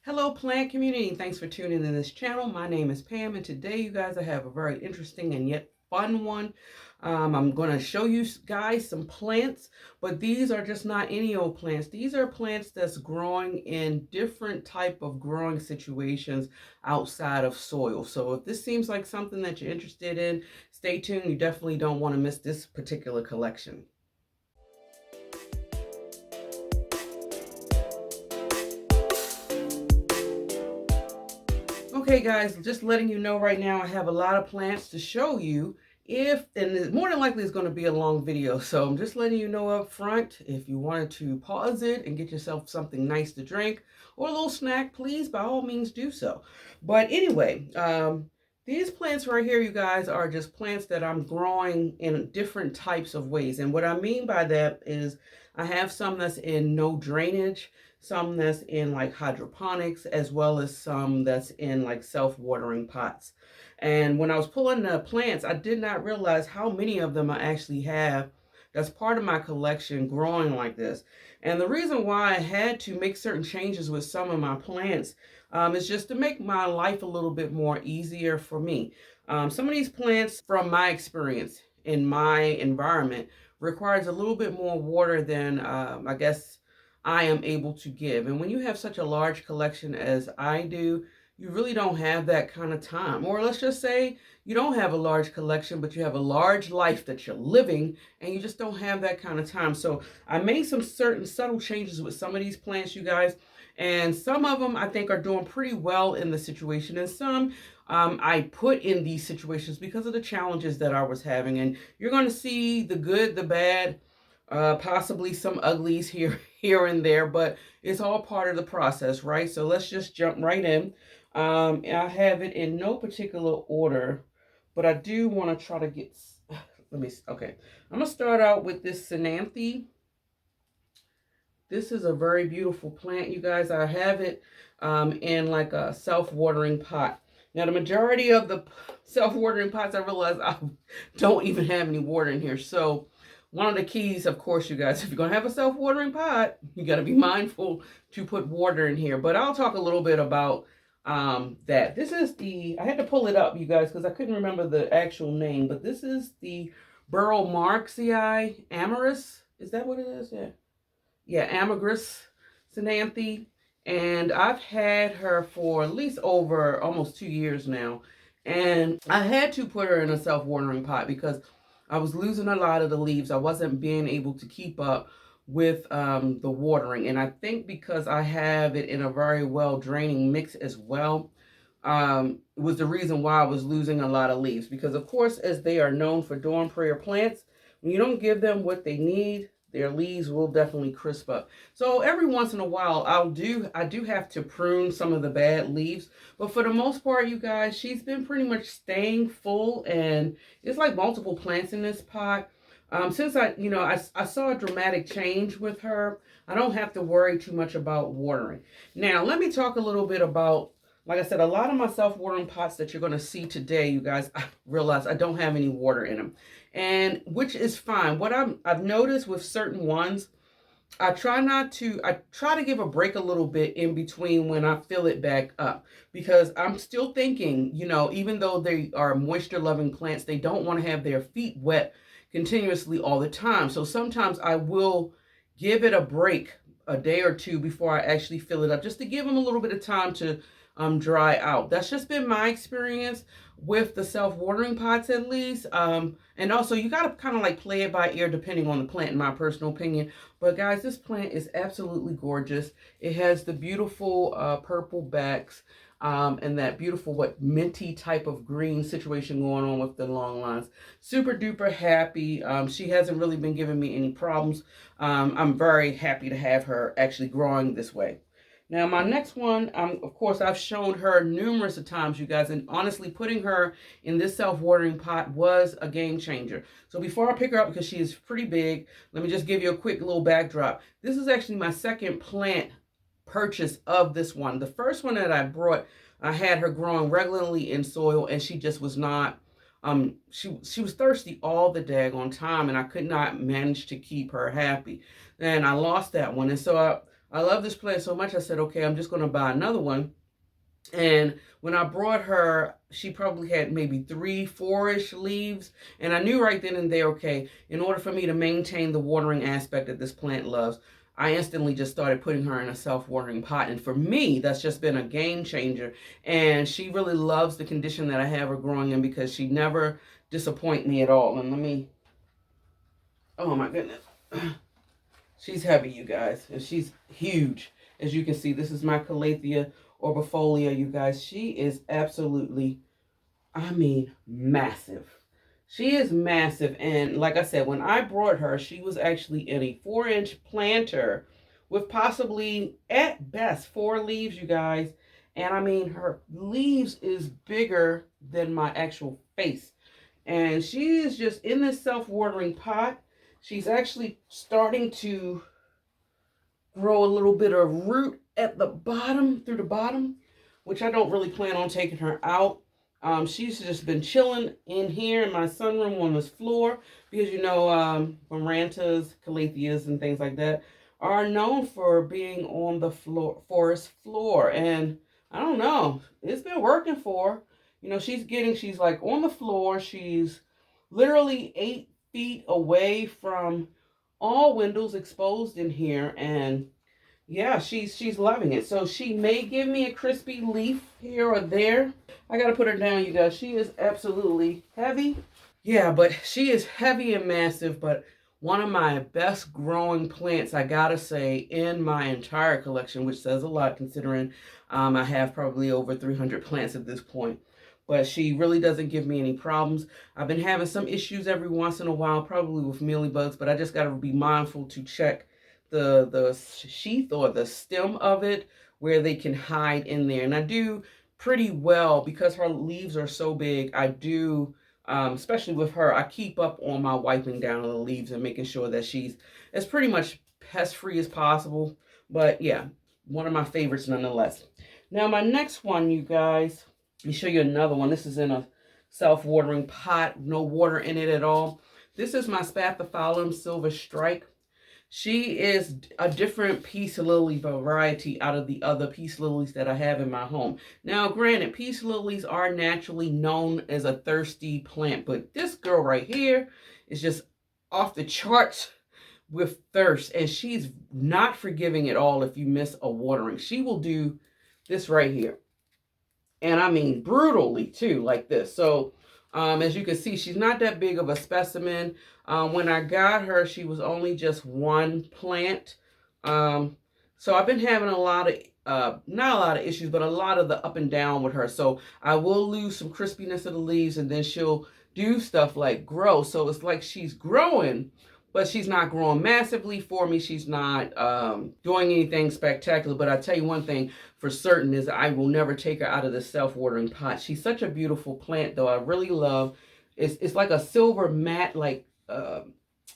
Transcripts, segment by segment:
Hello plant community, thanks for tuning in this channel. My name is Pam, and today you guys I have a very interesting and yet fun one. I'm going to show you guys some plants, but these are just not any old plants. These are plants that's growing in different type of growing situations outside of soil. So if this seems like something that you're interested in, stay tuned. You definitely don't want to miss this particular collection. Okay guys, just letting you know right now I have a lot of plants to show you, and more than likely it's going to be a long video, so I'm just letting you know up front. If you wanted to pause it and get yourself something nice to drink or a little snack, please by all means do so. But anyway, these plants right here, you guys, are just plants that I'm growing in different types of ways. And what I mean by that is I have some that's in no drainage, some that's in like hydroponics, as well as some that's in like self-watering pots. And when I was pulling the plants, I did not realize how many of them I actually have that's part of my collection growing like this. And the reason why I had to make certain changes with some of my plants is just to make my life a little bit more easier for me. Some of these plants, from my experience in my environment, requires a little bit more water than I guess I am able to give. And when you have such a large collection as I do, you really don't have that kind of time. Or let's just say you don't have a large collection, but you have a large life that you're living, and you just don't have that kind of time. So I made some certain subtle changes with some of these plants, you guys. And some of them I think are doing pretty well in the situation. And some I put in these situations because of the challenges that I was having. And you're going to see the good, the bad, possibly some uglies here and there, but it's all part of the process, right? So let's just jump right in. I have it in no particular order, but I do want to try to get, let me, okay. I'm going to start out with this Santy. This is a very beautiful plant, you guys. I have it in like a self-watering pot. Now, the majority of the self-watering pots, I realize I don't even have any water in here. So one of the keys, of course, you guys, if you're going to have a self-watering pot, you got to be mindful to put water in here. But I'll talk a little bit about that. This is I had to pull it up, you guys, because I couldn't remember the actual name. But this is the Burromarxii Amorous. Is that what it is? Yeah. Yeah, Ambergris Santy, and I've had her for at least over almost 2 years now. And I had to put her in a self-watering pot because I was losing a lot of the leaves. I wasn't being able to keep up with the watering. And I think because I have it in a very well draining mix as well, was the reason why I was losing a lot of leaves. Because of course, as they are known for dawn prayer plants, when you don't give them what they need, their leaves will definitely crisp up. So every once in a while, I do have to prune some of the bad leaves. But for the most part, you guys, she's been pretty much staying full. And it's like multiple plants in this pot. Since I saw a dramatic change with her, I don't have to worry too much about watering. Now, let me talk a little bit about, like I said, a lot of my self-watering pots that you're going to see today, you guys, I realize I don't have any water in them. And which is fine. What I've noticed with certain ones, I try to give a break a little bit in between when I fill it back up, because I'm still thinking, even though they are moisture loving plants, they don't want to have their feet wet continuously all the time. So sometimes I will give it a break a day or two before I actually fill it up, just to give them a little bit of time to dry out. That's just been my experience with the self-watering pots, at least. And also, you got to kind of like play it by ear depending on the plant, in my personal opinion. But guys, this plant is absolutely gorgeous. It has the beautiful purple backs and that beautiful minty type of green situation going on with the long lines. Super duper happy. She hasn't really been giving me any problems. I'm very happy to have her actually growing this way. Now, my next one, of course, I've shown her numerous of times, you guys, and honestly, putting her in this self-watering pot was a game changer. So before I pick her up, because she is pretty big, let me just give you a quick little backdrop. This is actually my second plant purchase of this one. The first one that I brought, I had her growing regularly in soil, and she just was not, she was thirsty all the daggone time, and I could not manage to keep her happy. And I lost that one, and so I love this plant so much, I said, okay, I'm just going to buy another one. And when I brought her, she probably had maybe 3, 4-ish leaves. And I knew right then and there, okay, in order for me to maintain the watering aspect that this plant loves, I instantly just started putting her in a self-watering pot. And for me, that's just been a game changer. And she really loves the condition that I have her growing in because she never disappoints me at all. And let me, oh my goodness. She's heavy, you guys, and she's huge. As you can see, this is my Calathea orbifolia, you guys. She is absolutely, I mean, massive. She is massive, and like I said, when I brought her, she was actually in a 4-inch planter with possibly, at best, 4 leaves, you guys. And I mean, her leaves is bigger than my actual face. And she is just in this self-watering pot. She's actually starting to grow a little bit of root at the bottom, through the bottom, which I don't really plan on taking her out. She's just been chilling in here in my sunroom on this floor because, you know, Marantas, Calatheas, and things like that are known for being on the floor, forest floor. And I don't know, it's been working for her. You know, she's like on the floor. She's literally 8 feet away from all windows exposed in here, and yeah, she's loving it. So she may give me a crispy leaf here or there. I gotta put her down, you guys. She is absolutely heavy. Yeah, but she is heavy and massive, but one of my best growing plants, I gotta say, in my entire collection, which says a lot considering I have probably over 300 plants at this point. But she really doesn't give me any problems. I've been having some issues every once in a while, probably with mealybugs, but I just gotta be mindful to check the sheath or the stem of it where they can hide in there. And I do pretty well because her leaves are so big. I do, especially with her, I keep up on my wiping down of the leaves and making sure that she's as pretty much pest free as possible. But yeah, one of my favorites nonetheless. Now my next one, you guys, let me show you another one. This is in a self-watering pot, no water in it at all. This is my Spathiphyllum Silver Strike. She is a different peace lily variety out of the other peace lilies that I have in my home. Now, granted, peace lilies are naturally known as a thirsty plant, but this girl right here is just off the charts with thirst, and she's not forgiving at all if you miss a watering. She will do this right here. And I mean brutally too, like this. So as you can see, she's not that big of a specimen. When I got her, she was only just 1 plant. So I've been having a lot of, not a lot of issues, but a lot of the up and down with her. So I will lose some crispiness of the leaves, and then she'll do stuff like grow. So it's like she's growing, but she's not growing massively for me. She's not doing anything spectacular. But I tell you one thing for certain is I will never take her out of the self-watering pot. She's such a beautiful plant, though. I really love. It's like a silver matte, like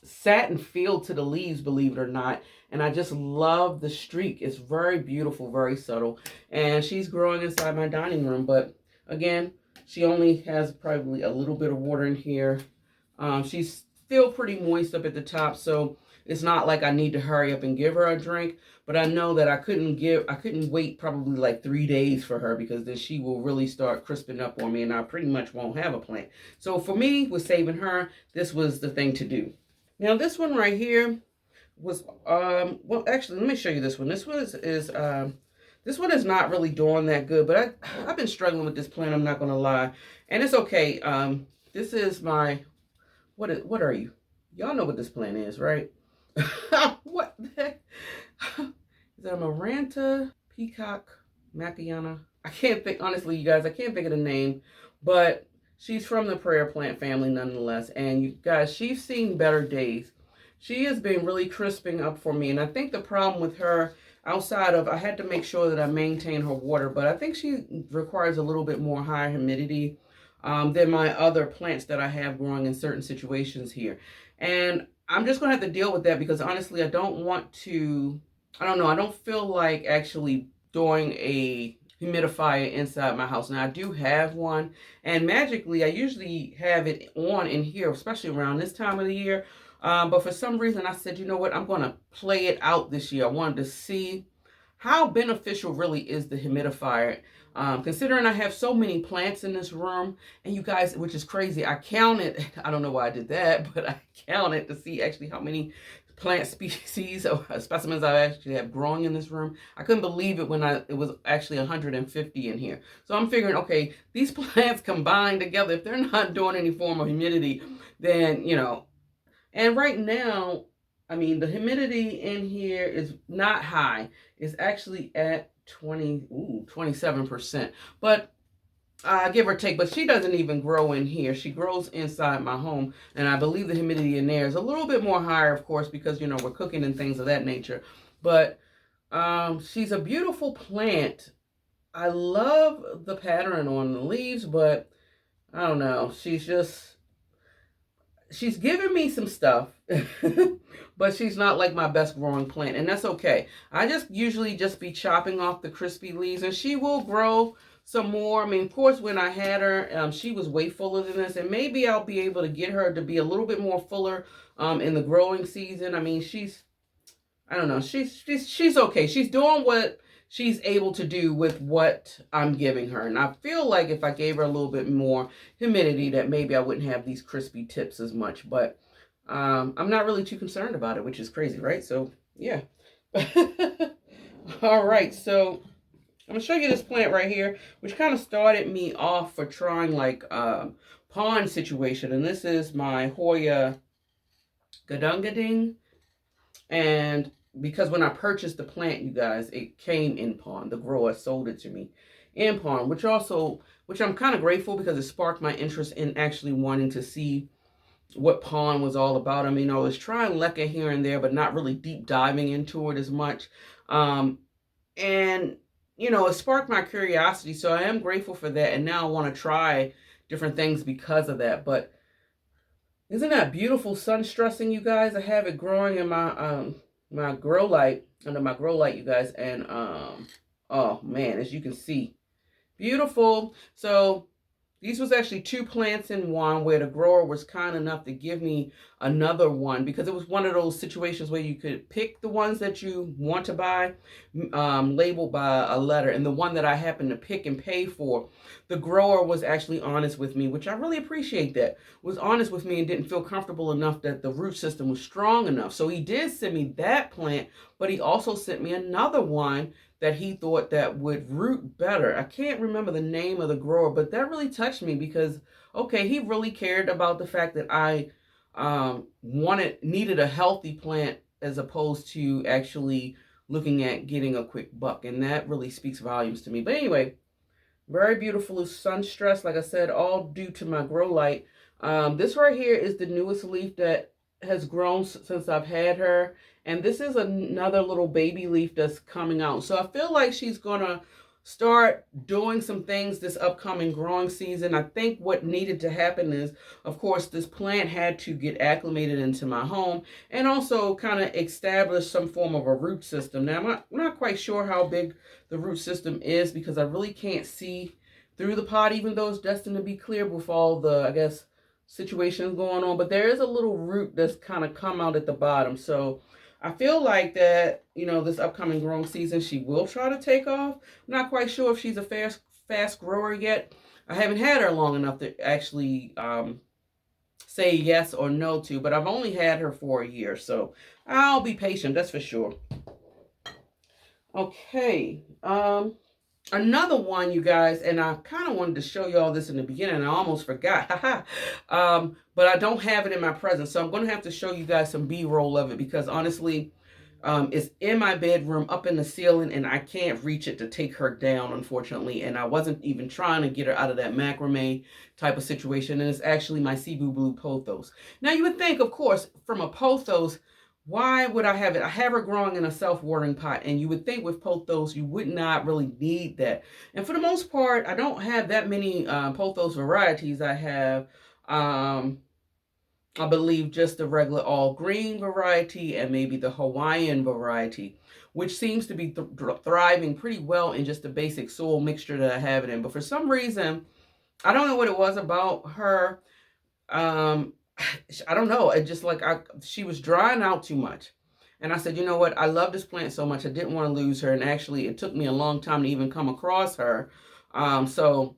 satin feel to the leaves, believe it or not. And I just love the streak. It's very beautiful, very subtle. And she's growing inside my dining room. But again, she only has probably a little bit of water in here. She's still pretty moist up at the top, so it's not like I need to hurry up and give her a drink. But I know that I couldn't wait probably like 3 days for her, because then she will really start crisping up on me and I pretty much won't have a plant. So for me, with saving her, this was the thing to do. Now this one right here was, well, actually, let me show you this one. This one is not really doing that good, but I've been struggling with this plant, I'm not going to lie. And it's okay. This is my, what are you? Y'all know what this plant is, right? What the heck? Is that a Maranta, Peacock, Macana? I can't think, honestly, you guys, I can't think of the name, but she's from the prayer plant family nonetheless. And you guys, she's seen better days. She has been really crisping up for me. And I think the problem with her, outside of, I had to make sure that I maintain her water, but I think she requires a little bit more high humidity than my other plants that I have growing in certain situations here. And I'm just going to have to deal with that, because honestly, I don't want to, I don't know, I don't feel like actually doing a humidifier inside my house. Now I do have one, and magically I usually have it on in here, especially around this time of the year. But for some reason, I said, you know what? I'm going to play it out this year. I wanted to see how beneficial really is the humidifier. Considering I have so many plants in this room, and you guys, which is crazy, I counted, I don't know why I did that, but I counted to see actually how many plant species or specimens I actually have growing in this room. I couldn't believe it when it was actually 150 in here. So I'm figuring, okay, these plants combined together, if they're not doing any form of humidity, then, you know, and right now, I mean, the humidity in here is not high. It's actually at 27%. But give or take, but she doesn't even grow in here. She grows inside my home, and I believe the humidity in there is a little bit more higher, of course, because, you know, we're cooking and things of that nature. But she's a beautiful plant. I love the pattern on the leaves, but I don't know. She's giving me some stuff, but she's not like my best growing plant, and that's okay. I just usually just be chopping off the crispy leaves, and she will grow some more. I mean, of course, when I had her, she was way fuller than this, and maybe I'll be able to get her to be a little bit more fuller in the growing season. I mean, I don't know, she's okay. She's doing what she's able to do with what I'm giving her. And I feel like if I gave her a little bit more humidity, that maybe I wouldn't have these crispy tips as much. But I'm not really too concerned about it, which is crazy, right? So, yeah. All right, so I'm going to show you this plant right here, which kind of started me off for trying like pond situation. And this is my Hoya Gaillardia. And because when I purchased the plant, you guys, it came in pond. The grower sold it to me in pond, which I'm kind of grateful because it sparked my interest in actually wanting to see what pond was all about. I mean, I was trying leca here and there, but not really deep diving into it as much. And, you know, it sparked my curiosity. So I am grateful for that. And now I want to try different things because of that. But isn't that beautiful sun stressing, you guys? I have it growing in my my grow light, under my grow light, you guys, and oh man, as you can see, beautiful. So these was actually 2 plants in one, where the grower was kind enough to give me another one, because it was one of those situations where you could pick the ones that you want to buy, labeled by a letter. And the one that I happened to pick and pay for, the grower was actually honest with me, which I really appreciate that. Was honest with me and didn't feel comfortable enough that the root system was strong enough. So he did send me that plant, but he also sent me another one that he thought that would root better. I can't remember the name of the grower, but that really touched me because, okay, he really cared about the fact that I needed a healthy plant as opposed to actually looking at getting a quick buck. And that really speaks volumes to me. But anyway, very beautiful sun stress, like I said, all due to my grow light. This right here is the newest leaf that has grown since I've had her. And this is another little baby leaf that's coming out. So I feel like she's going to start doing some things this upcoming growing season. I think what needed to happen is, of course, this plant had to get acclimated into my home and also kind of establish some form of a root system. Now, I'm not quite sure how big the root system is because I really can't see through the pot, even though it's destined to be clear with all the, I guess, situations going on. But there is a little root that's kind of come out at the bottom. So I feel like that, you know, this upcoming growing season, she will try to take off. I'm not quite sure if she's a fast grower yet. I haven't had her long enough to actually say yes or no to, but I've only had her for a year, so I'll be patient, that's for sure. Okay, another one, you guys, and I kind of wanted to show you all this in the beginning, and I almost forgot. But I don't have it in my presence, so I'm going to have to show you guys some B-roll of it because honestly, it's in my bedroom up in the ceiling, and I can't reach it to take her down, unfortunately. And I wasn't even trying to get her out of that macrame type of situation. And it's actually my Cebu Blue Pothos. Now, you would think, of course, from a pothos, why would I have it? I have her growing in a self-watering pot, and you would think with pothos you would not really need that. And for the most part, I don't have that many pothos varieties. I have, I believe, just the regular all green variety and maybe the Hawaiian variety, which seems to be thriving pretty well in just the basic soil mixture that I have it in. But for some reason, I don't know what it was about her. I don't know. It just like she was drying out too much. And I said, you know what? I love this plant so much. I didn't want to lose her. And actually, it took me a long time to even come across her. So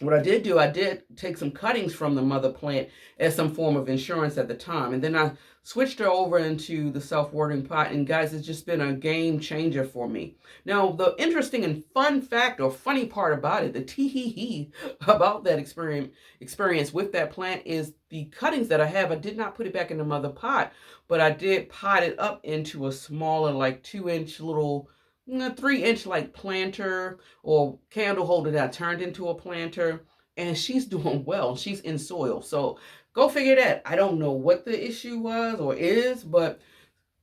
what I did do, I did take some cuttings from the mother plant as some form of insurance at the time. And then I switched her over into the self-watering pot. And guys, it's just been a game changer for me. Now, the interesting and fun fact or funny part about it, the tee-hee-hee about that experience with that plant is the cuttings that I have, I did not put it back in the mother pot, but I did pot it up into a smaller, like 2-inch little, 3-inch like planter or candle holder that I turned into a planter, and she's doing well. She's in soil. So go figure that. I don't know what the issue was or is, but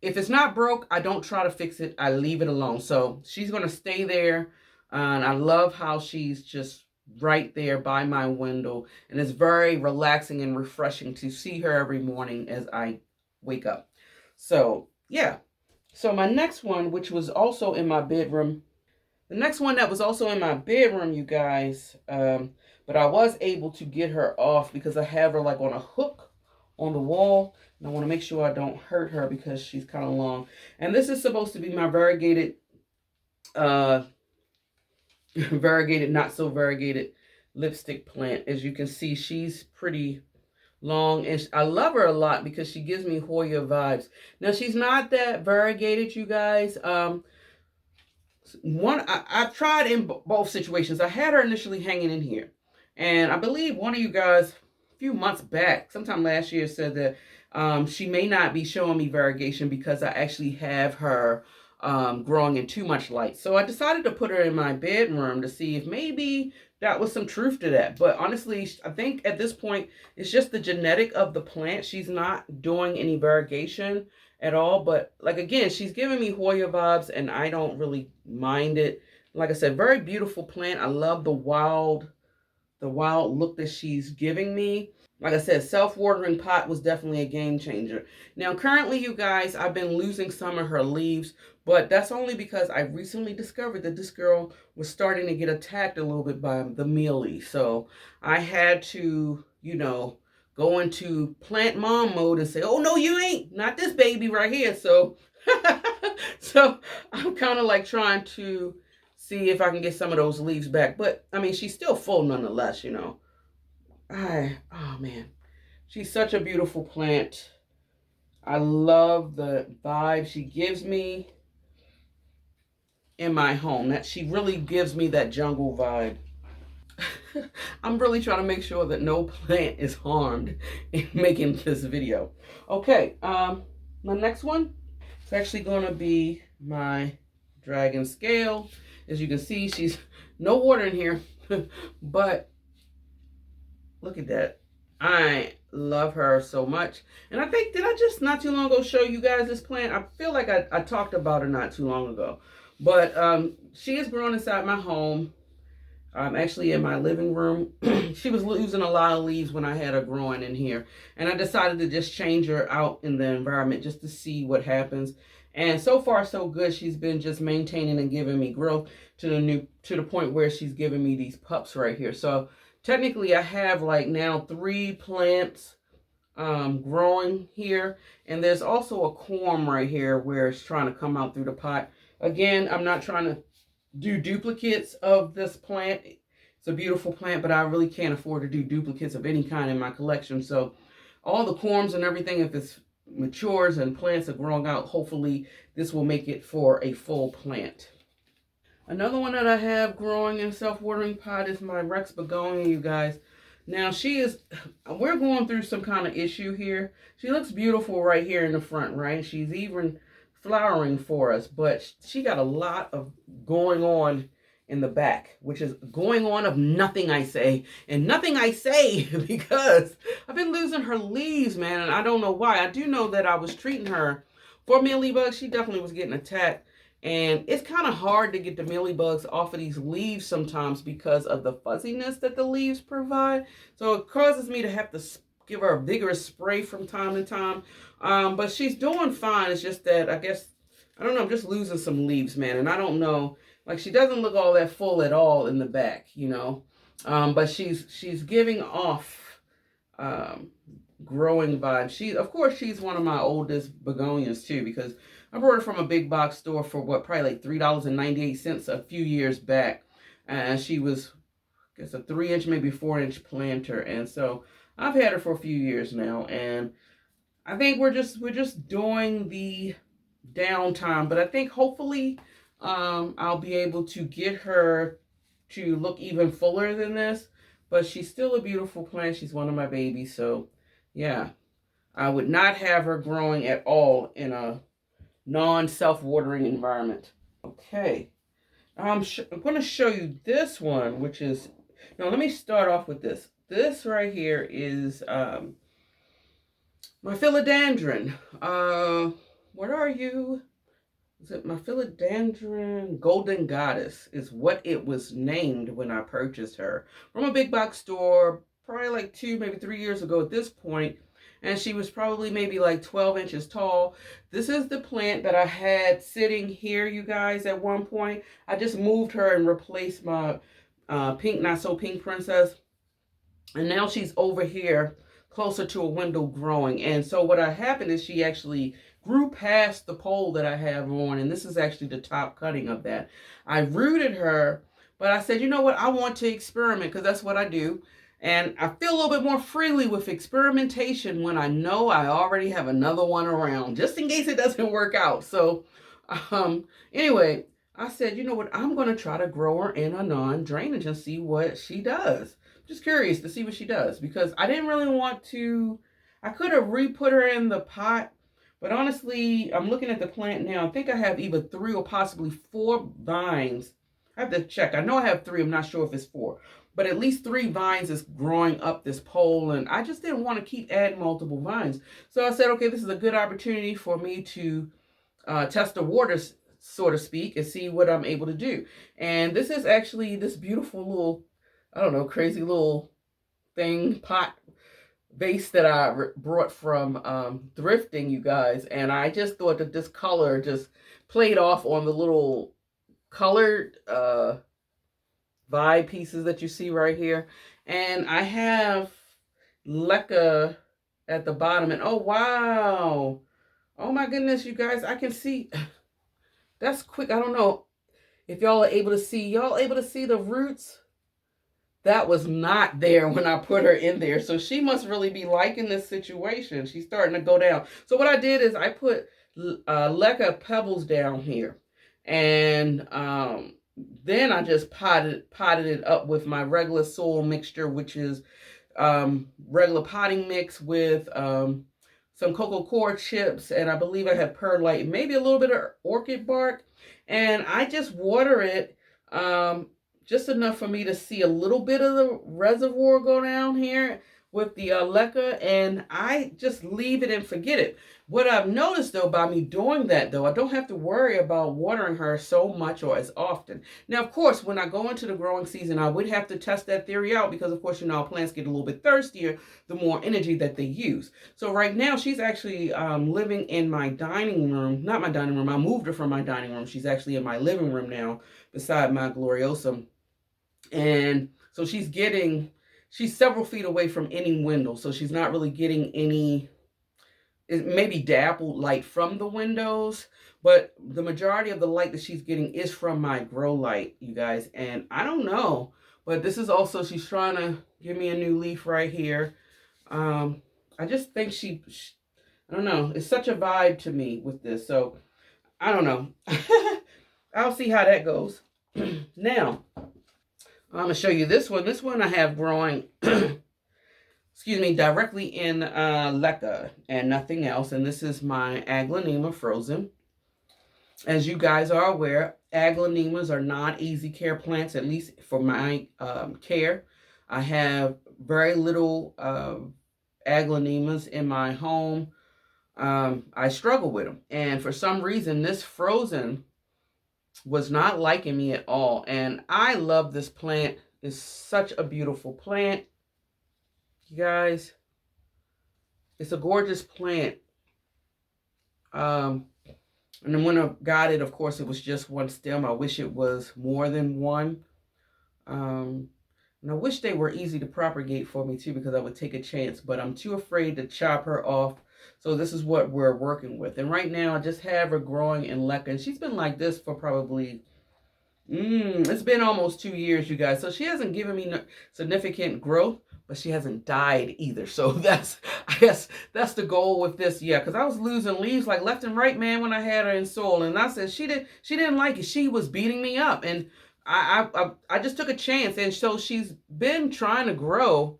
if it's not broke, I don't try to fix it. I leave it alone. So she's going to stay there. And I love how she's just right there by my window. And it's very relaxing and refreshing to see her every morning as I wake up. So, yeah. So my next one, which was also in my bedroom, the next one that was also in my bedroom, you guys, but I was able to get her off because I have her like on a hook on the wall. And I want to make sure I don't hurt her because she's kind of long. And this is supposed to be my variegated, variegated, not so variegated lipstick plant. As you can see, she's pretty long, and I love her a lot because she gives me Hoya vibes. Now, she's not that variegated, you guys. I've tried in both situations. I had her initially hanging in here, and I believe one of you guys a few months back, sometime last year, said that she may not be showing me variegation because I actually have her growing in too much light. So I decided to put her in my bedroom to see if maybe that was some truth to that. But honestly, I think at this point, it's just the genetic of the plant. She's not doing any variegation at all. But like, again, she's giving me Hoya vibes, and I don't really mind it. Like I said, very beautiful plant. I love the wild look that she's giving me. Like I said, self-watering pot was definitely a game changer. Now, currently, you guys, I've been losing some of her leaves, but that's only because I recently discovered that this girl was starting to get attacked a little bit by the mealy. So I had to, go into plant mom mode and say, oh, no, you ain't. Not this baby right here. So, so I'm kind of like trying to see if I can get some of those leaves back. But, I mean, she's still full nonetheless, oh man, she's such a beautiful plant. I love the vibe she gives me in my home. That she really gives me that jungle vibe. I'm really trying to make sure that no plant is harmed in making this video. Okay, my next one, it's actually going to be my dragon scale. As you can see, she's no water in here, but look at that. I love her so much. And I think, did I just not too long ago show you guys this plant? I feel like I talked about her not too long ago. But she is growing inside my home. Actually in my living room. She was losing a lot of leaves when I had her growing in here. And I decided to just change her out in the environment just to see what happens. And so far so good. She's been just maintaining and giving me growth to the point where she's giving me these pups right here. So technically, I have like now 3 plants growing here. And there's also a corm right here where it's trying to come out through the pot. Again, I'm not trying to do duplicates of this plant. It's a beautiful plant, but I really can't afford to do duplicates of any kind in my collection. So all the corms and everything, if it matures and plants are growing out, hopefully this will make it for a full plant. Another one that I have growing in self-watering pot is my Rex begonia, you guys. Now we're going through some kind of issue here. She looks beautiful right here in the front, right? She's even flowering for us, but she got a lot of going on in the back, which is going on of nothing I say, and nothing I say because I've been losing her leaves, man, and I don't know why. I do know that I was treating her for mealybugs. She definitely was getting attacked. And it's kind of hard to get the mealybugs off of these leaves sometimes because of the fuzziness that the leaves provide. So it causes me to have to give her a vigorous spray from time to time. But she's doing fine. It's just that I guess, I don't know, I'm just losing some leaves, man. And I don't know, like she doesn't look all that full at all in the back, But she's giving off growing vine. Of course, she's one of my oldest begonias too, because I brought her from a big box store for what, probably like $3.98 a few years back. And she was, I guess, a 3-inch, maybe 4-inch planter. And so I've had her for a few years now. And I think we're just doing the downtime. But I think hopefully I'll be able to get her to look even fuller than this. But she's still a beautiful plant. She's one of my babies. So yeah, I would not have her growing at all in a non-self-watering environment. Okay, I'm going to show you this one, which is, now let me start off with this. This right here is my philodendron. What are you? Is it my philodendron? Golden Goddess is what it was named when I purchased her from a big box store, probably like 2, maybe 3 years ago at this point. And she was probably maybe like 12 inches tall. This is the plant that I had sitting here, you guys, at one point. I just moved her and replaced my pink, not so pink princess. And now she's over here closer to a window growing. And so what happened is she actually grew past the pole that I have on. And this is actually the top cutting of that. I rooted her, but I said, you know what? I want to experiment because that's what I do. And I feel a little bit more freely with experimentation when I know I already have another one around, just in case it doesn't work out. So anyway, I said, you know what? I'm going to try to grow her in a non-drainage and see what she does. Just curious to see what she does, because I didn't really want to. I could have re-put her in the pot, but honestly, I'm looking at the plant now. I think I have either 3 or possibly 4 vines. I have to check. I know I have 3. I'm not sure if it's 4. But at least 3 vines is growing up this pole, and I just didn't want to keep adding multiple vines. So I said, okay, this is a good opportunity for me to test the waters, so to speak, and see what I'm able to do. And this is actually this beautiful little, I don't know, crazy little thing, pot vase that I brought from thrifting, you guys. And I just thought that this color just played off on the little colored vibe pieces that you see right here. And I have leca at the bottom. And oh, wow. Oh, my goodness, you guys. I can see. That's quick. I don't know if y'all are able to see. Y'all able to see the roots? That was not there when I put her in there. So she must really be liking this situation. She's starting to go down. So what I did is I put leca pebbles down here. And then I just potted it up with my regular soil mixture, which is regular potting mix with some cocoa coir chips, and I believe I have perlite, maybe a little bit of orchid bark. And I just water it just enough for me to see a little bit of the reservoir go down here with the leca, and I just leave it and forget it. What I've noticed, though, by me doing that, though, I don't have to worry about watering her so much or as often. Now, of course, when I go into the growing season, I would have to test that theory out because, of course, you know, plants get a little bit thirstier the more energy that they use. So right now, she's actually living in my dining room. Not my dining room. I moved her from my dining room. She's actually in my living room now beside my Gloriosa. And so she's several feet away from any window. So she's not really getting any, maybe dappled light from the windows, but the majority of the light that she's getting is from my grow light, you guys. And I don't know, but this is also, she's trying to give me a new leaf right here. I just think I don't know, it's such a vibe to me with this. So I don't know. I'll see how that goes. Now, I'm going to show you this one. This one I have growing, excuse me, directly in leca and nothing else. And this is my Agema Frozen. As you guys are aware, aglaonemas are not easy care plants, at least for my care. I have very little aglaonemas in my home. I struggle with them. And for some reason, this Frozen was not liking me at all. And I love this plant. It's such a beautiful plant. You guys, it's a gorgeous plant. And then when I got it, of course, it was just one stem. I wish it was more than one. And I wish they were easy to propagate for me too, because I would take a chance, but I'm too afraid to chop her off. So this is what we're working with. And right now I just have her growing in leca. And she's been like this for probably, it's been almost 2 years, you guys. So she hasn't given me no significant growth, but she hasn't died either. So that's, I guess that's the goal with this. Yeah, because I was losing leaves like left and right, man, when I had her in soil. And I said she didn't like it. She was beating me up. And I just took a chance. And so she's been trying to grow.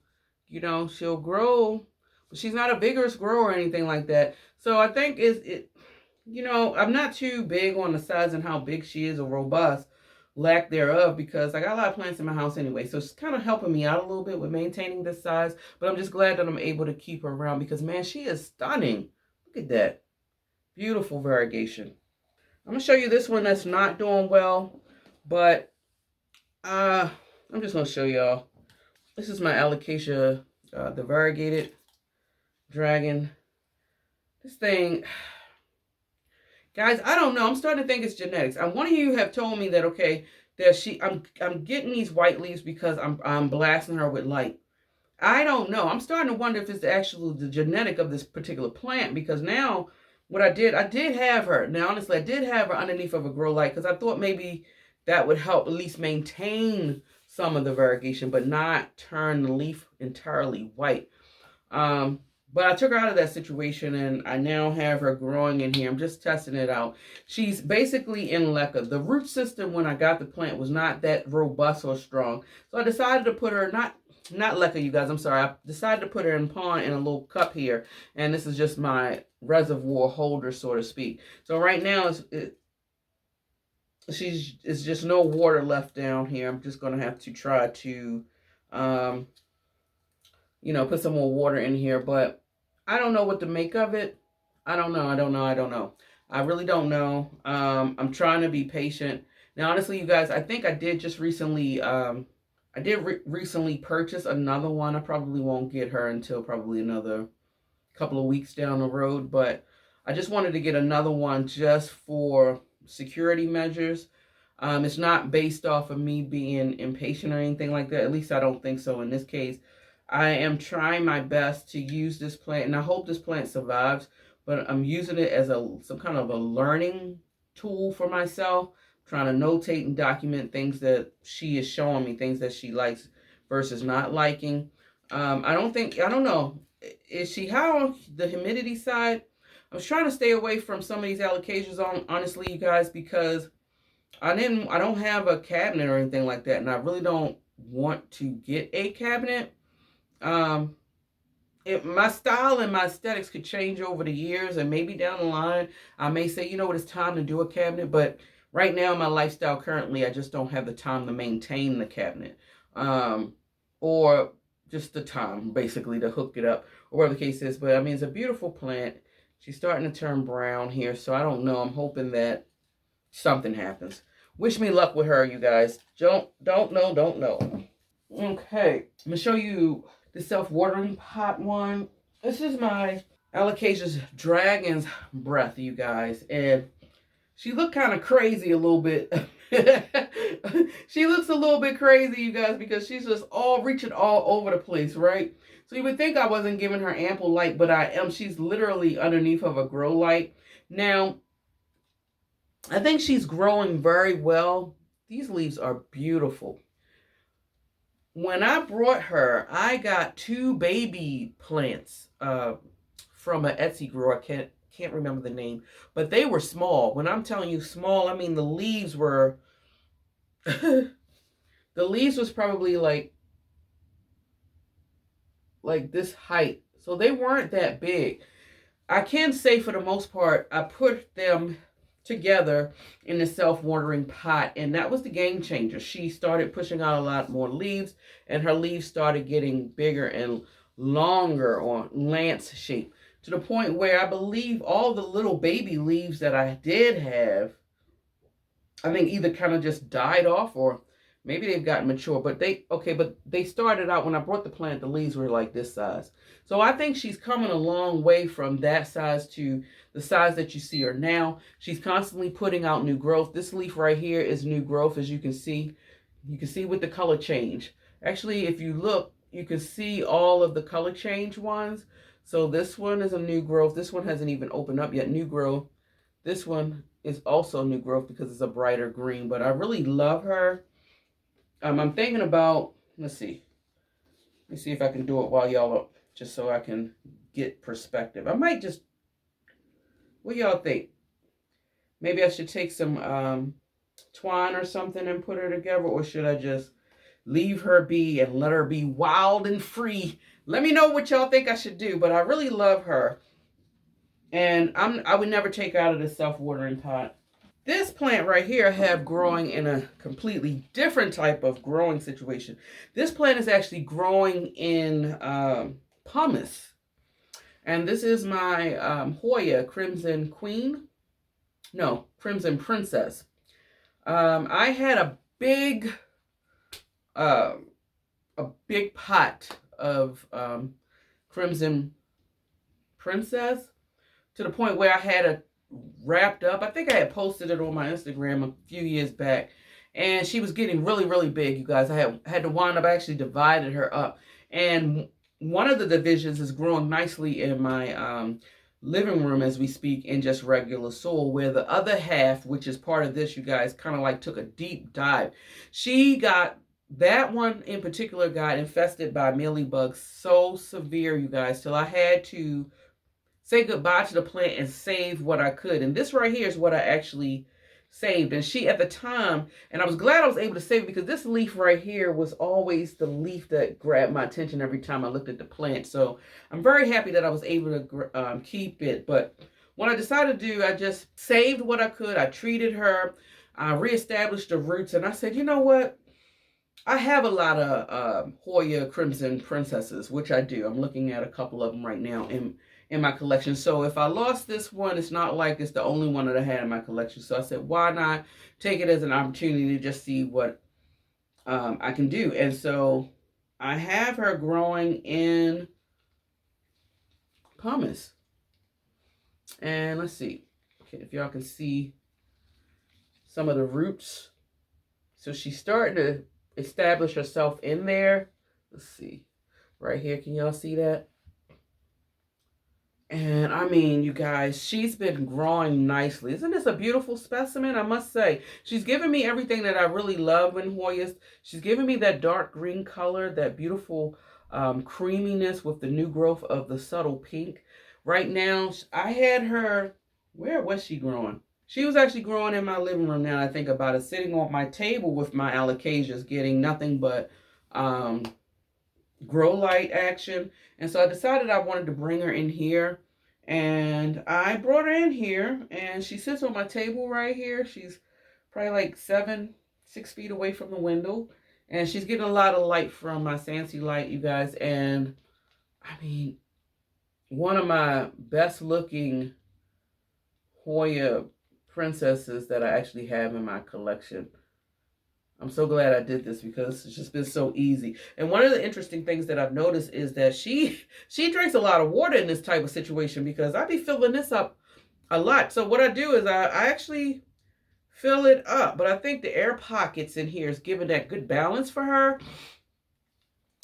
You know, she'll grow, but she's not a vigorous grower or anything like that. So I think you know, I'm not too big on the size and how big she is or robust, lack thereof, because I got a lot of plants in my house anyway. So it's kind of helping me out a little bit with maintaining this size. But I'm just glad that I'm able to keep her around because, man, she is stunning. Look at that. Beautiful variegation. I'm going to show you this one that's not doing well, but I'm just going to show y'all. This is my Alocasia, the Variegated Dragon. This thing, guys, I don't know. I'm starting to think it's genetics. And one of you have told me that, okay, that I'm getting these white leaves because I'm blasting her with light. I don't know. I'm starting to wonder if it's the genetic of this particular plant, because now what I did have her. Now, honestly, I did have her underneath of a grow light because I thought maybe that would help at least maintain some of the variegation, but not turn the leaf entirely white. But I took her out of that situation, and I now have her growing in here. I'm just testing it out. She's basically in leca. The root system when I got the plant was not that robust or strong. So I decided to put her, not leca, you guys, I'm sorry. I decided to put her in pond in a little cup here. And this is just my reservoir holder, so to speak. So right now, it's just no water left down here. I'm just going to have to try to, you know, put some more water in here, but I don't know what to make of it. I don't know. I really don't know. I'm trying to be patient. Now, honestly, you guys, I think I did just recently, recently purchase another one. I probably won't get her until probably another couple of weeks down the road, but I just wanted to get another one just for security measures. It's not based off of me being impatient or anything like that. At least I don't think so in this case. I am trying my best to use this plant, and I hope this plant survives, but I'm using it as some kind of a learning tool for myself, trying to notate and document things that she is showing me, things that she likes versus not liking. I don't know. Is she how on the humidity side? I was trying to stay away from some of these alocasias, honestly, you guys, because I don't have a cabinet or anything like that, and I really don't want to get a cabinet. My style and my aesthetics could change over the years, and maybe down the line I may say, you know what, it's time to do a cabinet. But right now, my lifestyle currently, I just don't have the time to maintain the cabinet, or just the time basically to hook it up, or whatever the case is. But I mean, it's a beautiful plant. She's starting to turn brown here, so I don't know. I'm hoping that something happens. Wish me luck with her, you guys. Don't know. Okay, I'm gonna show you the self-watering pot one. This is my Alocasia's Dragon's Breath, you guys. And she looked kind of crazy a little bit. She looks a little bit crazy, you guys, because she's just reaching all over the place, right? So you would think I wasn't giving her ample light, but I am. She's literally underneath of a grow light. Now, I think she's growing very well. These leaves are beautiful. When I brought her, I got 2 baby plants from an Etsy grower. I can't remember the name, but they were small. When I'm telling you small, I mean the leaves were the leaves was probably like this height. So they weren't that big. I can say for the most part, I put them together in the self-watering pot, and that was the game changer. She started pushing out a lot more leaves, and her leaves started getting bigger and longer, or lance shape, to the point where I believe all the little baby leaves that I did have, I think either kind of just died off, or maybe they've gotten mature. But they started out, when I brought the plant, the leaves were like this size. So I think she's coming a long way from that size to the size that you see her now. She's constantly putting out new growth. This leaf right here is new growth, as you can see. You can see with the color change. Actually, if you look, you can see all of the color change ones. So this one is a new growth. This one hasn't even opened up yet, new growth. This one is also new growth because it's a brighter green, but I really love her. I'm thinking about, let's see if I can do it while y'all up, just so I can get perspective. I might just, what y'all think? Maybe I should take some twine or something and put her together, or should I just leave her be and let her be wild and free? Let me know what y'all think I should do, but I really love her. And I would never take her out of the self-watering pot. This plant right here I have growing in a completely different type of growing situation. This plant is actually growing in pumice. And this is my Hoya Crimson Queen. No, Crimson Princess. I had a big pot of Crimson Princess, to the point where I had it wrapped up. I think I had posted it on my Instagram a few years back, and she was getting really, really big, you guys. I had to wind up, I actually divided her up, and one of the divisions is growing nicely in my living room as we speak in just regular soil, where the other half, which is part of this, you guys, kind of like took a deep dive. That one in particular got infested by mealybugs so severe, you guys, till I had to say goodbye to the plant and save what I could. And this right here is what I actually saved. And she, at the time, and I was glad I was able to save it, because this leaf right here was always the leaf that grabbed my attention every time I looked at the plant. So I'm very happy that I was able to keep it. But what I decided to do, I just saved what I could. I treated her. I reestablished the roots. And I said, you know what? I have a lot of Hoya Crimson Princesses, which I do. I'm looking at a couple of them right now in my collection. So if I lost this one, it's not like it's the only one that I had in my collection. So I said, why not take it as an opportunity to just see what I can do. And so I have her growing in pumice. And let's see if y'all can see some of the roots. So she's starting to establish herself in there. Let's see. Right here, can y'all see that? And I mean, you guys, she's been growing nicely. Isn't this a beautiful specimen? I must say, she's given me everything that I really love in Hoyas. She's given me that dark green color, that beautiful creaminess with the new growth of the subtle pink. Right now, I had her, where was she growing? She was actually growing in my living room, now I think about it, sitting on my table with my Alocasias, getting nothing but grow light action. And so I decided I wanted to bring her in here, and I brought her in here, and she sits on my table right here. She's probably like 6 feet away from the window, and she's getting a lot of light from my Santy light, you guys. And I mean, one of my best looking Hoya Princesses that I actually have in my collection. I'm so glad I did this, because it's just been so easy. And one of the interesting things that I've noticed is that she drinks a lot of water in this type of situation, because I be filling this up a lot. So what I do is I actually fill it up, but I think the air pockets in here is giving that good balance for her.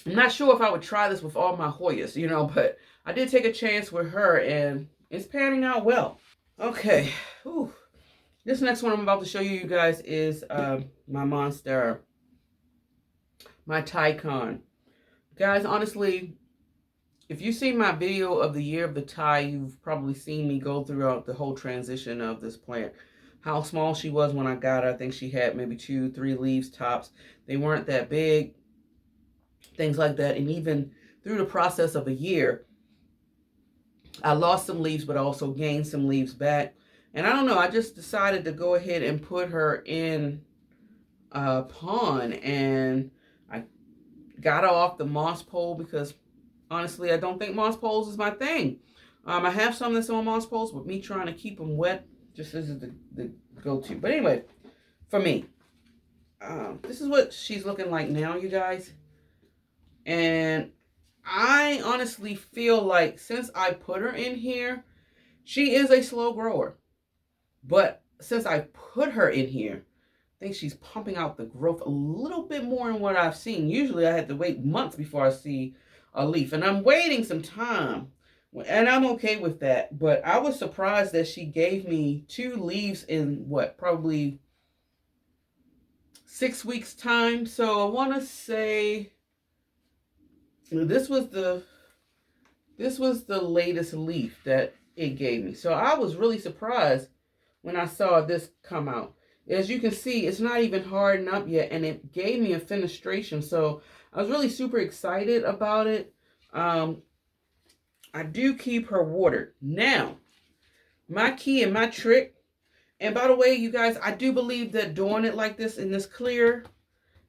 I'm not sure if I would try this with all my Hoyas, you know, but I did take a chance with her, and it's panning out well. Okay. Whew. This next one I'm about to show you guys is my Monstera, my Tycon. Guys, honestly, if you've seen my video of the year of the Ty, you've probably seen me go throughout the whole transition of this plant. How small she was when I got her. I think she had maybe 2-3 leaves tops. They weren't that big, things like that. And even through the process of a year, I lost some leaves, but I also gained some leaves back. And I don't know, I just decided to go ahead and put her in a pond, and I got her off the moss pole, because honestly, I don't think moss poles is my thing. I have some that's on moss poles, but me trying to keep them wet just isn't the go-to. But anyway, for me, this is what she's looking like now, you guys. And I honestly feel like since I put her in here, she is a slow grower. But since I put her in here, think she's pumping out the growth a little bit more than what I've seen. Usually I had to wait months before I see a leaf, and I'm waiting some time, and I'm okay with that. But I was surprised that she gave me 2 leaves in what, probably 6 weeks time. So I want to say this was the latest leaf that it gave me. So I was really surprised when I saw this come out. As you can see, it's not even hardened up yet, and it gave me a fenestration. So I was really super excited about it. I do keep her watered. Now, my key and my trick, and by the way, you guys, I do believe that doing it like this in this clear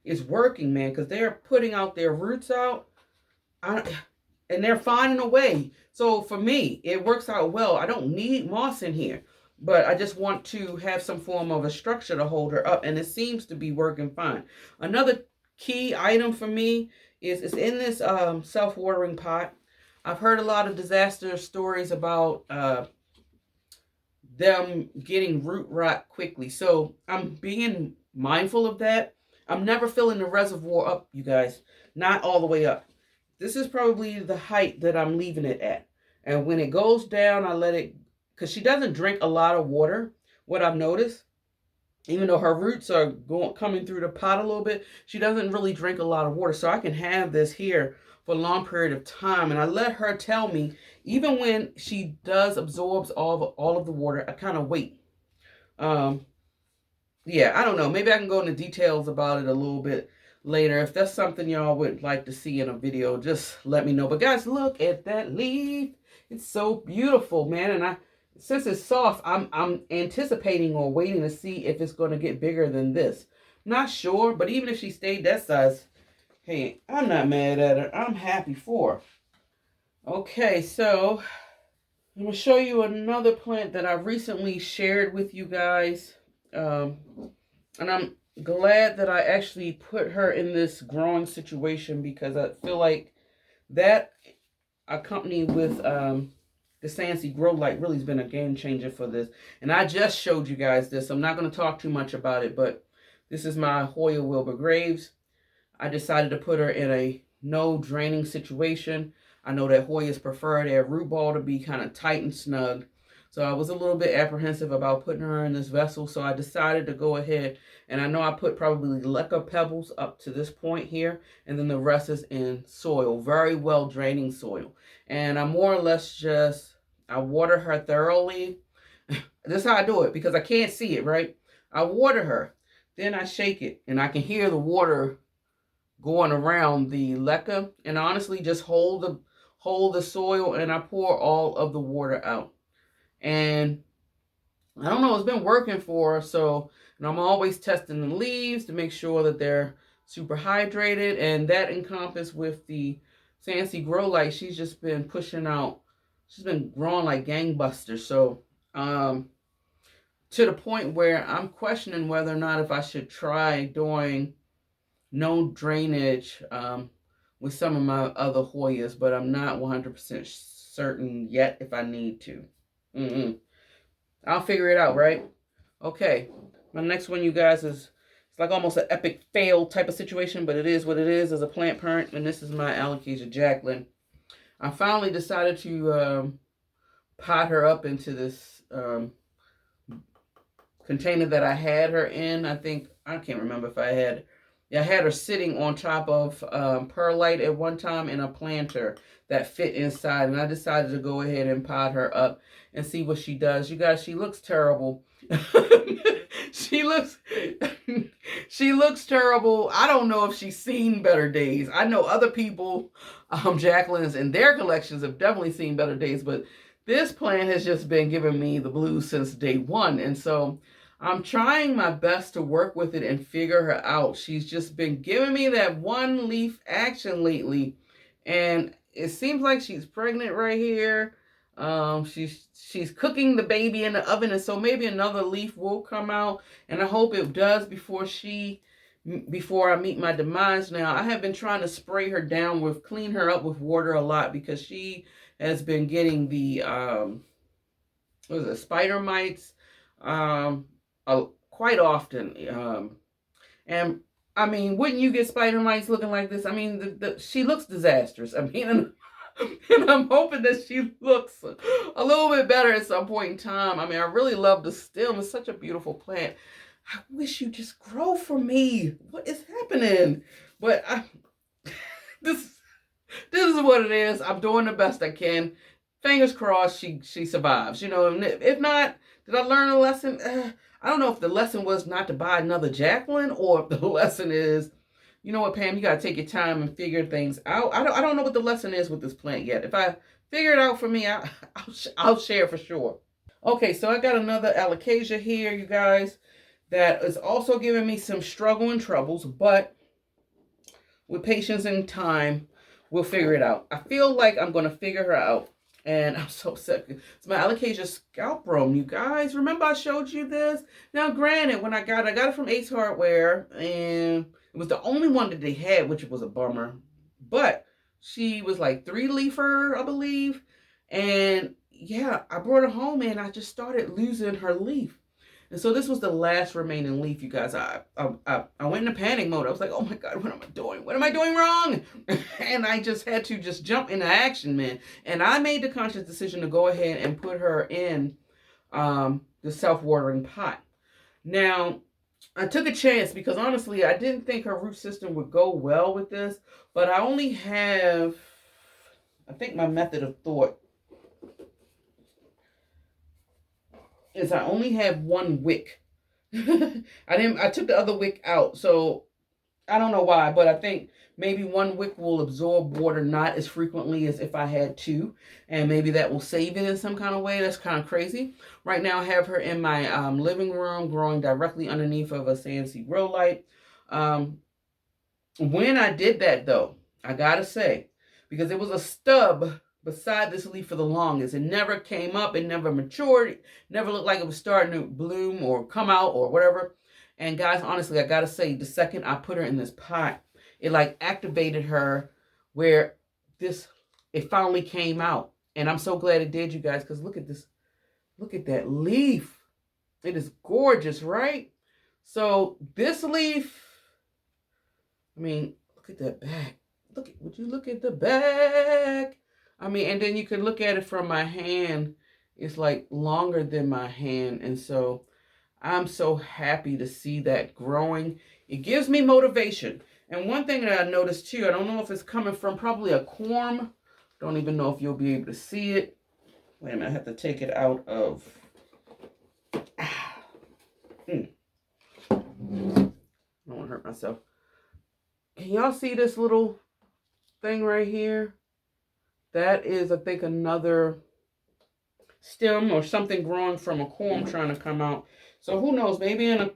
is working, man, because they're putting out their roots out. And they're finding a way. So for me, it works out well. I don't need moss in here, but I just want to have some form of a structure to hold her up, and it seems to be working fine. Another key item for me is it's in this self-watering pot. I've heard a lot of disaster stories about them getting root rot quickly. So I'm being mindful of that. I'm never filling the reservoir up, you guys. Not all the way up. This is probably the height that I'm leaving it at. And when it goes down, I let it, because she doesn't drink a lot of water, what I've noticed. Even though her roots are coming through the pot a little bit, she doesn't really drink a lot of water. So I can have this here for a long period of time. And I let her tell me, even when she does absorbs all of the water, I kind of wait. Yeah, I don't know. Maybe I can go into details about it a little bit later. If that's something y'all would like to see in a video, just let me know. But guys, look at that leaf. It's so beautiful, man. And since it's soft, I'm anticipating or waiting to see if it's going to get bigger than this. Not sure, but even if she stayed that size, hey, I'm not mad at her. I'm happy for her. Okay, so I'm going to show you another plant that I recently shared with you guys. And I'm glad that I actually put her in this growing situation, because I feel like that accompanied with the Santy grow light really has been a game changer for this. And I just showed you guys this. I'm not going to talk too much about it, but this is my Hoya Wilbur Graves. I decided to put her in a no draining situation. I know that Hoyas prefer their root ball to be kind of tight and snug. So I was a little bit apprehensive about putting her in this vessel. So I decided to go ahead, and I know I put probably leca pebbles up to this point here, and then the rest is in soil, very well draining soil. And I more or less I water her thoroughly. This is how I do it, because I can't see it, right? I water her, then I shake it, and I can hear the water going around the leca, and honestly just hold the soil, and I pour all of the water out. And I don't know, it's been working for her. So, and I'm always testing the leaves to make sure that they're super hydrated, and that encompassed with the Santy grow light. She's just been pushing out, she's been growing like gangbusters. So to the point where I'm questioning whether or not if I should try doing no drainage with some of my other Hoyas, but I'm not 100% certain yet if I need to. I'll figure it out, right? Okay, my next one, you guys, is it's like almost an epic fail type of situation, but it is what it is as a plant parent. And this is my Alocasia Jaclyn. I finally decided to pot her up into this container that I had her in. I can't remember if I had her sitting on top of perlite at one time in a planter that fit inside. And I decided to go ahead and pot her up and see what she does. You guys, she looks terrible. she looks terrible. I don't know if she's seen better days. I know other people, Jaclyn's and their collections have definitely seen better days, but this plant has just been giving me the blues since day one. And so I'm trying my best to work with it and figure her out. She's just been giving me that one leaf action lately. And it seems like she's pregnant right here. She's cooking the baby in the oven. And so maybe another leaf will come out. And I hope it does before I meet my demise. Now, I have been trying to spray her down clean her up with water a lot, because she has been getting the, spider mites, quite often. And I mean, wouldn't you get spider mites looking like this? I mean, she looks disastrous. I mean, and I'm hoping that she looks a little bit better at some point in time. I mean, I really love the stem. It's such a beautiful plant. I wish you just grow for me. What is happening? But this is what it is. I'm doing the best I can. Fingers crossed she survives. You know, and if not, did I learn a lesson? I don't know if the lesson was not to buy another Jaclyn, or if the lesson is, you know what, Pam, you got to take your time and figure things out. I don't know what the lesson is with this plant yet. If I figure it out for me, I'll share for sure. Okay, so I got another Alocasia here, you guys, that is also giving me some struggle and troubles, but with patience and time, we'll figure it out. I feel like I'm going to figure her out. And I'm so sick. It's my Alocasia scalp brome, you guys. Remember I showed you this? Now, granted, when I got it from Ace Hardware, and it was the only one that they had, which was a bummer. But she was like 3-leafer, I believe. And yeah, I brought her home and I just started losing her leaf. And so this was the last remaining leaf, you guys. I went into panic mode. I was like, oh my God, what am I doing? What am I doing wrong? And I just had to just jump into action, man. And I made the conscious decision to go ahead and put her in the self-watering pot. Now, I took a chance because honestly, I didn't think her root system would go well with this. But I only have, I think my method of thought is I only have one wick. I took the other wick out, so I don't know why, but I think maybe one wick will absorb water not as frequently as if I had two, and maybe that will save it in some kind of way. That's kind of crazy. Right now I have her in my living room growing directly underneath of a Santy grow light. When I did that though, I gotta say, because it was a stub beside this leaf for the longest. It never came up. It never matured. It never looked like it was starting to bloom or come out or whatever. And guys, honestly, I got to say, the second I put her in this pot, it like activated her where it finally came out. And I'm so glad it did, you guys, because look at this. Look at that leaf. It is gorgeous, right? So this leaf, I mean, look at that back. Would you look at the back? I mean, and then you can look at it from my hand. It's like longer than my hand. And so I'm so happy to see that growing. It gives me motivation. And one thing that I noticed too, I don't know if it's coming from probably a corm. Don't even know if you'll be able to see it. Wait a minute, I have to take it out of. I don't want to hurt myself. Can y'all see this little thing right here? That is, I think, another stem or something growing from a corm trying to come out. So who knows? Maybe in a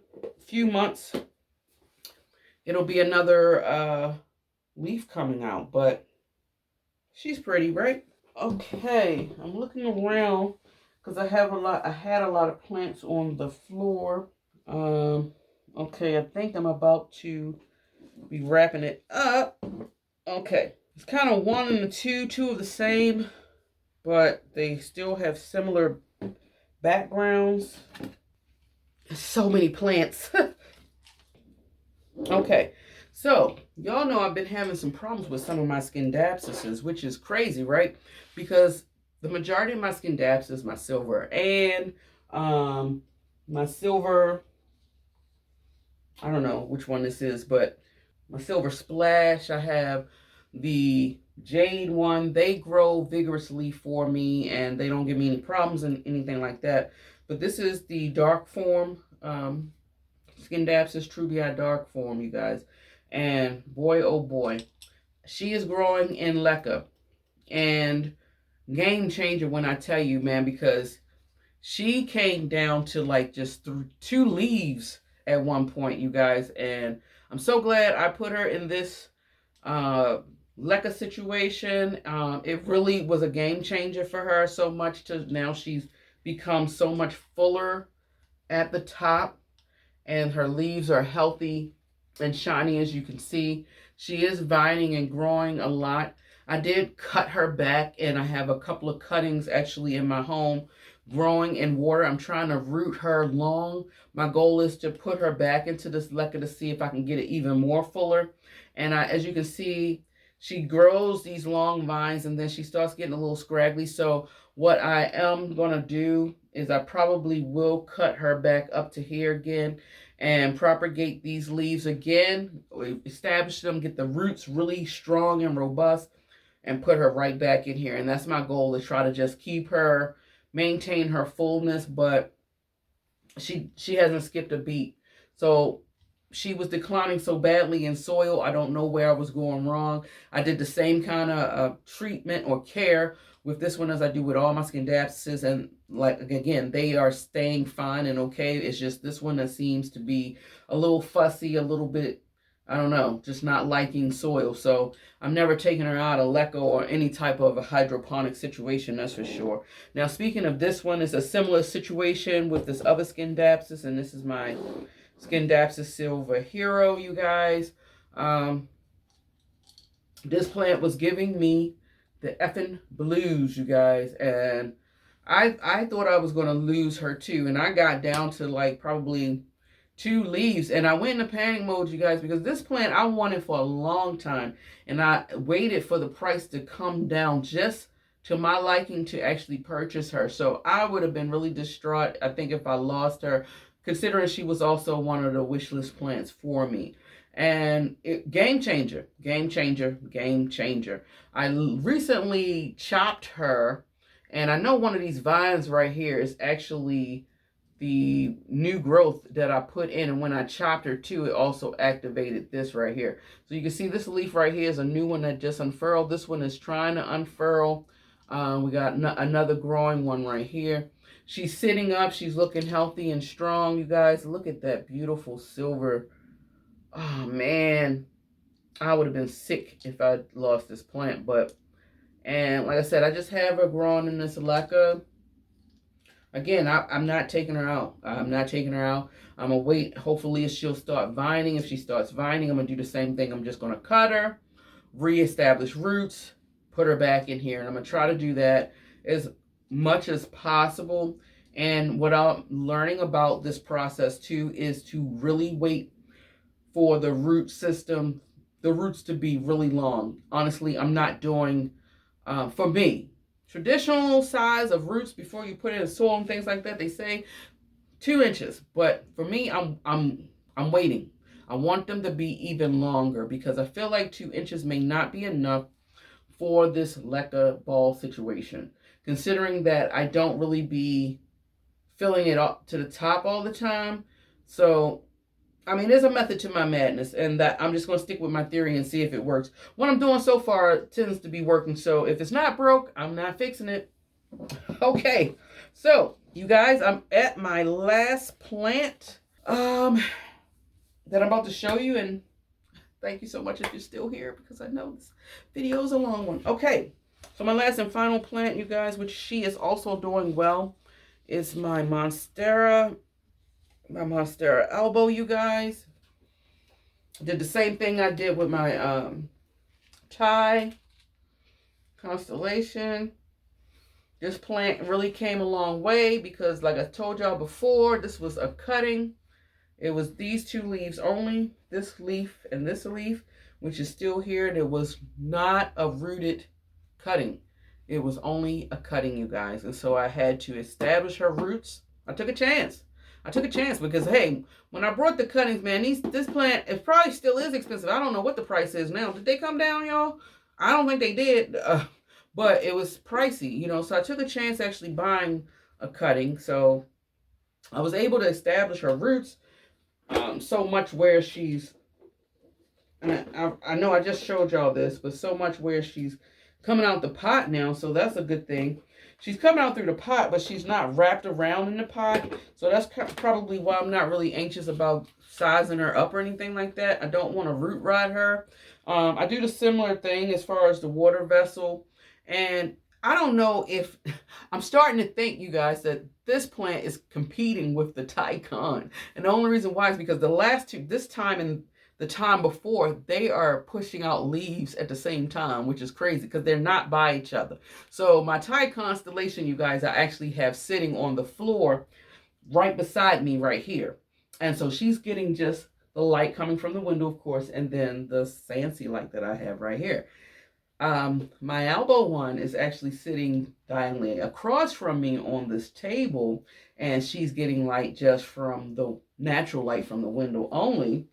few months, it'll be another leaf coming out. But she's pretty, right? Okay, I'm looking around because I had a lot of plants on the floor. Okay, I think I'm about to be wrapping it up. Okay. It's kind of one and two of the same, but they still have similar backgrounds. So many plants. Okay, so y'all know I've been having some problems with some of my Skindapses, which is crazy, right? Because the majority of my Skindapses, my silver and my silver, I don't know which one this is, but my silver splash, I have the jade one. They grow vigorously for me and they don't give me any problems and anything like that. But this is the dark form, Skindapsis Trubii dark form, you guys. And boy, oh boy, she is growing in leca. And game changer when I tell you, man, because she came down to like just 2 leaves at one point, you guys. And I'm so glad I put her in this leca situation. It really was a game changer for her, so much to now she's become so much fuller at the top and her leaves are healthy and shiny, as you can see. She is vining and growing a lot. I did cut her back and I have a couple of cuttings actually in my home, growing in water. I'm trying to root her long. My goal is to put her back into this leca to see if I can get it even more fuller. And as you can see, she grows these long vines and then she starts getting a little scraggly. So what I am going to do is I probably will cut her back up to here again and propagate these leaves again, establish them, get the roots really strong and robust, and put her right back in here. And that's my goal, is try to just keep her, maintain her fullness, but she hasn't skipped a beat. So she was declining so badly in soil. I don't know where I was going wrong. I did the same kind of treatment or care with this one as I do with all my Skindapses, and like again, they are staying fine and okay. It's just this one that seems to be a little fussy, a little bit, I don't know, just not liking soil. So I'm never taking her out of leco or any type of a hydroponic situation, that's for sure. Now, speaking of this one, it's a similar situation with this other Skindapsis, and this is my Skindapsis Silver Hero, you guys. This plant was giving me the effing blues, you guys, and I thought I was going to lose her too, and I got down to like probably 2 leaves, and I went into panic mode, you guys, because this plant I wanted for a long time, and I waited for the price to come down just to my liking to actually purchase her. So I would have been really distraught, I think, if I lost her, considering she was also one of the wish list plants for me. And game changer, game changer, game changer. I recently chopped her, and I know one of these vines right here is actually the new growth that I put in, and when I chopped her too, it also activated this right here. So you can see this leaf right here is a new one that just unfurled. This one is trying to unfurl. We got another growing one right here. She's sitting up. She's looking healthy and strong, you guys. Look at that beautiful silver. Oh, man. I would have been sick if I lost this plant. And like I said, I just have her growing in this leca. Again, I'm not taking her out. I'm not taking her out. I'm going to wait. Hopefully, she'll start vining. If she starts vining, I'm going to do the same thing. I'm just going to cut her, reestablish roots, put her back in here. And I'm going to try to do that as much as possible. And what I'm learning about this process too is to really wait for the root system, the roots to be really long. Honestly, I'm not doing, for me, traditional size of roots before you put it in soil and things like that. They say 2 inches, but for me, I'm waiting. I want them to be even longer because I feel like 2 inches may not be enough for this leca ball situation, considering that I don't really be filling it up to the top all the time. So, I mean, there's a method to my madness, and that I'm just going to stick with my theory and see if it works. What I'm doing so far tends to be working, so if it's not broke, I'm not fixing it. Okay, so you guys, I'm at my last plant that I'm about to show you, and thank you so much if you're still here, because I know this video is a long one. Okay, so my last and final plant, you guys, which she is also doing well, is my Monstera. My Monstera elbow, you guys. Did the same thing I did with my Thai Constellation. This plant really came a long way because, like I told y'all before, this was a cutting. It was these 2 leaves only, this leaf and this leaf, which is still here. And it was not a rooted cutting. It was only a cutting, you guys. And so I had to establish her roots. I took a chance. I took a chance because, hey, when I brought the cuttings, man, this plant, it probably still is expensive. I don't know what the price is now. Did they come down, y'all? I don't think they did, but it was pricey, you know. So I took a chance actually buying a cutting. So I was able to establish her roots so much where she's, and I know I just showed y'all this, but so much where she's coming out the pot now, so that's a good thing. She's coming out through the pot, but she's not wrapped around in the pot, so that's probably why I'm not really anxious about sizing her up or anything like that. I don't want to root rod her. I do the similar thing as far as the water vessel, and I don't know if, I'm starting to think, you guys, that this plant is competing with the Tycon, and the only reason why is because the last 2, this time in the time before, they are pushing out leaves at the same time, which is crazy because they're not by each other. So my Thai constellation, you guys, I actually have sitting on the floor right beside me right here. And so she's getting just the light coming from the window, of course, and then the Santy light that I have right here. My elbow one is actually sitting diagonally across from me on this table, and she's getting light just from the natural light from the window only,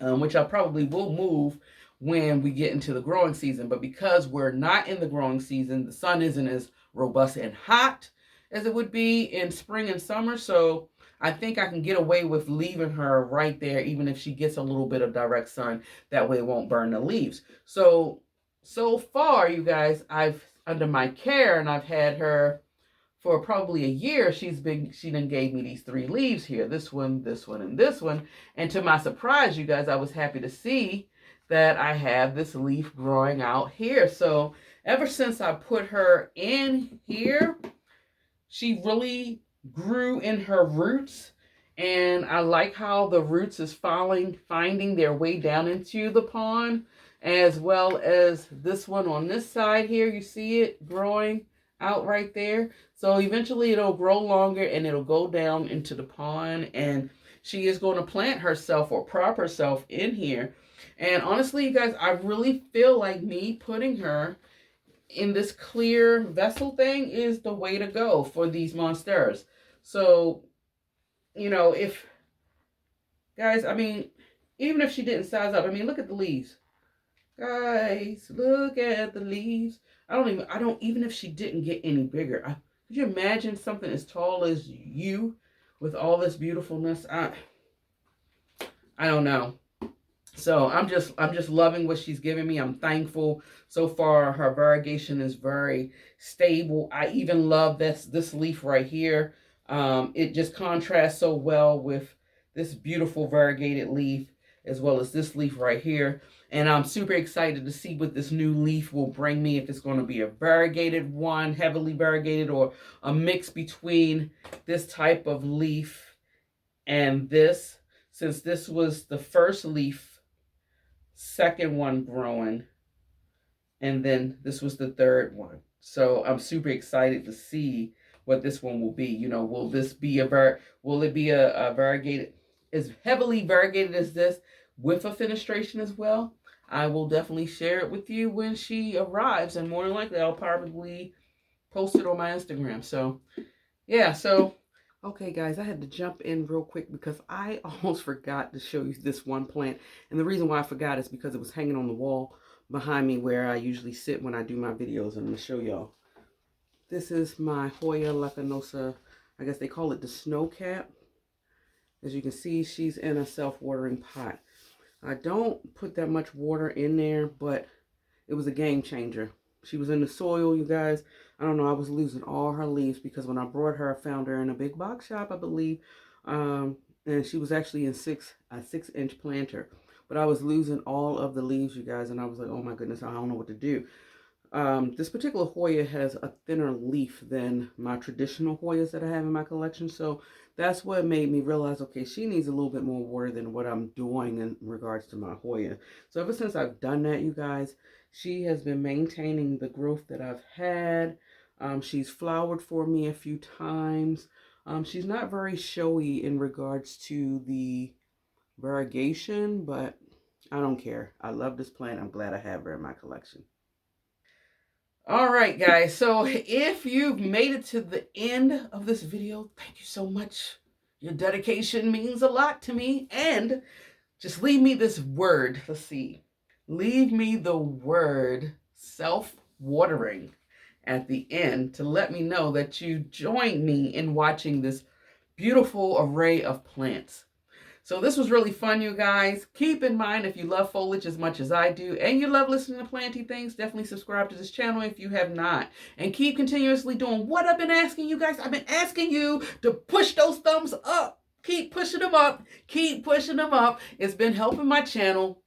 which I probably will move when we get into the growing season. But because we're not in the growing season, the sun isn't as robust and hot as it would be in spring and summer. So I think I can get away with leaving her right there, even if she gets a little bit of direct sun. That way it won't burn the leaves. So far, you guys, I've under my care, and I've had her for probably a year. She done gave me these 3 leaves here. This one, and this one. And to my surprise, you guys, I was happy to see that I have this leaf growing out here. So ever since I put her in here, she really grew in her roots. And I like how the roots is finding their way down into the pond, as well as this one on this side here. You see it growing out right there. So eventually it'll grow longer and it'll go down into the pond, and she is going to plant herself or prop herself in here. And honestly, you guys, I really feel like me putting her in this clear vessel thing is the way to go for these monsteras. So, you know, if guys, I mean, even if she didn't size up, I mean, look at the leaves. Guys, look at the leaves. Even if she didn't get any bigger, could you imagine something as tall as you with all this beautifulness? I don't know. So I'm just loving what she's giving me. I'm thankful. So far, her variegation is very stable. I even love this leaf right here. It just contrasts so well with this beautiful variegated leaf, as well as this leaf right here. And I'm super excited to see what this new leaf will bring me, if it's going to be a variegated one, heavily variegated, or a mix between this type of leaf and this. Since this was the first leaf, second one growing, and then this was the third one. So I'm super excited to see what this one will be. You know, will it be a variegated, as heavily variegated as this, with a fenestration as well? I will definitely share it with you when she arrives, and more than likely I'll probably post it on my Instagram. So yeah, okay guys, I had to jump in real quick because I almost forgot to show you this one plant. And the reason why I forgot is because it was hanging on the wall behind me where I usually sit when I do my videos. I'm going to show y'all. This is my Hoya lanosa. I guess they call it the snow cap. As you can see, she's in a self-watering pot. I don't put that much water in there, but it was a game changer. She was in the soil, you guys. I don't know, I was losing all her leaves because when I brought her, I found her in a big box shop, I believe. And she was actually in a 6-inch planter. But I was losing all of the leaves, you guys, and I was like, oh my goodness, I don't know what to do. This particular Hoya has a thinner leaf than my traditional Hoyas that I have in my collection. So that's what made me realize, okay, she needs a little bit more water than what I'm doing in regards to my Hoya. So ever since I've done that, you guys, she has been maintaining the growth that I've had. She's flowered for me a few times. She's not very showy in regards to the variegation, but I don't care. I love this plant. I'm glad I have her in my collection. All right, guys. So if you've made it to the end of this video, thank you so much. Your dedication means a lot to me. And just leave me this word. Let's see. Leave me the word self-watering at the end to let me know that you joined me in watching this beautiful array of plants. So this was really fun, you guys. Keep in mind, if you love foliage as much as I do, and you love listening to planty things, definitely subscribe to this channel if you have not. And keep continuously doing what I've been asking you guys. I've been asking you to push those thumbs up. Keep pushing them up. Keep pushing them up. It's been helping my channel.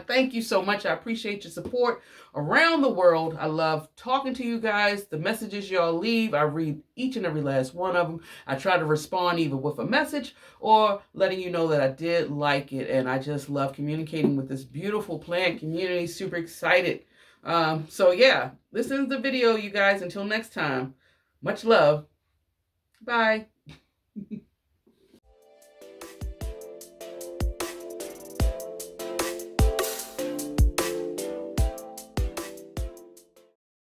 Thank you so much. I appreciate your support around the world. I love talking to you guys. The messages y'all leave, I read each and every last one of them. I try to respond either with a message or letting you know that I did like it. And I just love communicating with this beautiful plant community. Super excited. So yeah, this is the video, you guys. Until next time, much love. Bye.